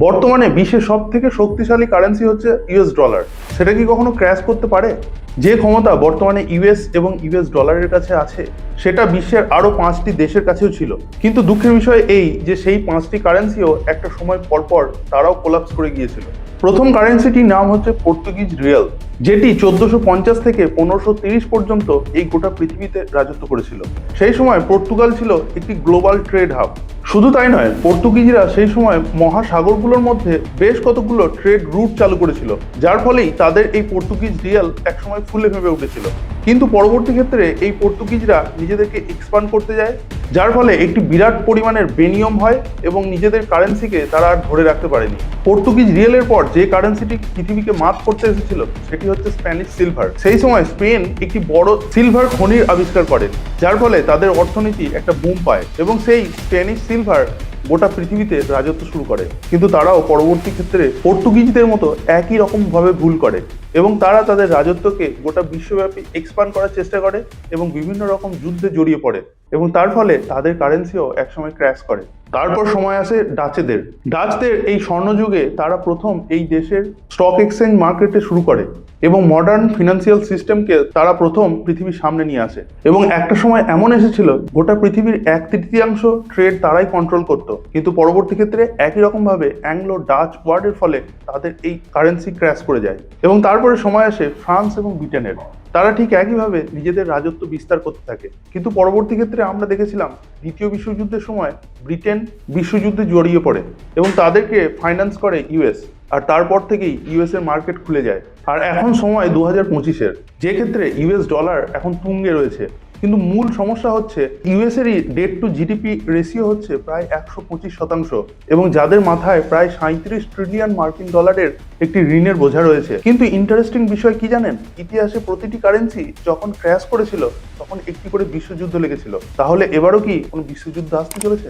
বর্তমানে বিশ্বের সব থেকে শক্তিশালী কারেন্সি হচ্ছে ইউএস ডলার। সেটা কি কখনো ক্র্যাশ করতে পারে? যে ক্ষমতা বর্তমানে ইউএস এবং ইউএস ডলারের কাছে আছে সেটা বিশ্বের আরো 5টি দেশের কাছেও ছিল। কিন্তু দুঃখের বিষয় এই যে সেই 5টি কারেন্সিও একটা সময় পরপর তারাও কোলাপস করে গিয়েছিল। প্রথম কারেন্সিটির নাম হচ্ছে পর্তুগিজ রিয়াল, যেটি 1450 থেকে 1530 পর্যন্ত এই গোটা পৃথিবীতে রাজত্ব করেছিল। সেই সময় পর্তুগাল ছিল একটি গ্লোবাল ট্রেড হাব। শুধু তাই নয়, পর্তুগিজরা সেই সময় মহাসাগরগুলোর মধ্যে বেশ কতগুলো ট্রেড রুট চালু করেছিল, যার ফলেই তাদের এই পর্তুগিজ রিয়াল একসময় ফুলে ফেঁপে উঠেছিল। কিন্তু পরবর্তী ক্ষেত্রে এই পর্তুগিজরা নিজেদেরকে এক্সপান্ড করতে যায়, যার ফলে একটি বিরাট পরিমাণের বেনিয়ম হয় এবং নিজেদের কারেন্সিকে তারা আর ধরে রাখতে পারেনি। পর্তুগিজ রিয়েলের পর যে কারেন্সিটি পৃথিবীকে মাত করতে এসেছিল সেটি হচ্ছে স্প্যানিশ সিলভার। সেই সময় স্পেন একটি বড় সিলভার খনির আবিষ্কার করেন, যার ফলে তাদের অর্থনীতি একটা বুম পায় এবং সেই স্প্যানিশ সিলভার গোটা পৃথিবীতে রাজত্ব শুরু করে। কিন্তু তারাও পরবর্তী ক্ষেত্রে পর্তুগিজদের মতো একই রকম ভাবে ভুল করে এবং তারা তাদের রাজত্বকে গোটা বিশ্বব্যাপী এক্সপান্ড করার চেষ্টা করে এবং বিভিন্ন রকম যুদ্ধে জড়িয়ে পড়ে এবং তার ফলে তাদের কারেন্সিও একসময় ক্র্যাশ করে। তারপর সময় আসে ডাচদের এই স্বর্ণযুগে তারা প্রথম এই দেশের স্টক এক্সচেঞ্জ মার্কেটে শুরু করে এবং মডার্ন ফিনান্সিয়াল সিস্টেমকে তারা প্রথম পৃথিবীর সামনে নিয়ে আসে। এবং একটা সময় এমন এসেছিল গোটা পৃথিবীর 1/3 ট্রেড তারাই কন্ট্রোল করত। কিন্তু পরবর্তী ক্ষেত্রে একই রকম ভাবে অ্যাংলো ডাচ ওয়ার্ডের ফলে তাদের এই কারেন্সি ক্র্যাশ করে যায় এবং তারপরে সময় আসে ফ্রান্স এবং ব্রিটেনের। তারা ঠিক একইভাবে নিজেদের রাজত্ব বিস্তার করতে থাকে। কিন্তু পরবর্তী ক্ষেত্রে আমরা দেখেছিলাম দ্বিতীয় বিশ্বযুদ্ধের সময় ব্রিটেন বিশ্বযুদ্ধে জড়িয়ে পড়ে এবং তাদেরকে ফাইন্যান্স করে ইউএস, আর তারপর থেকেই ইউএস এর মার্কেট খুলে যায়। আর এখন সময় 2025-এর, যে ক্ষেত্রে ইউএস ডলার এখন তুঙ্গে রয়েছে। কিন্তু মূল সমস্যা হচ্ছে ইউএস এরই ডেট টু জিডিপি রেশিও হচ্ছে প্রায় 125% এবং যাদের মাথায় প্রায় 37 ট্রিলিয়ন মার্কিন ডলারের একটি ঋণের বোঝা রয়েছে। কিন্তু ইন্টারেস্টিং বিষয় কি জানেন, ইতিহাসে প্রতিটি কারেন্সি যখন ক্র্যাশ করেছিল তখন একটি করে বিশ্বযুদ্ধ লেগেছিল। তাহলে এবারও কি কোনো বিশ্বযুদ্ধ আসতে চলেছে?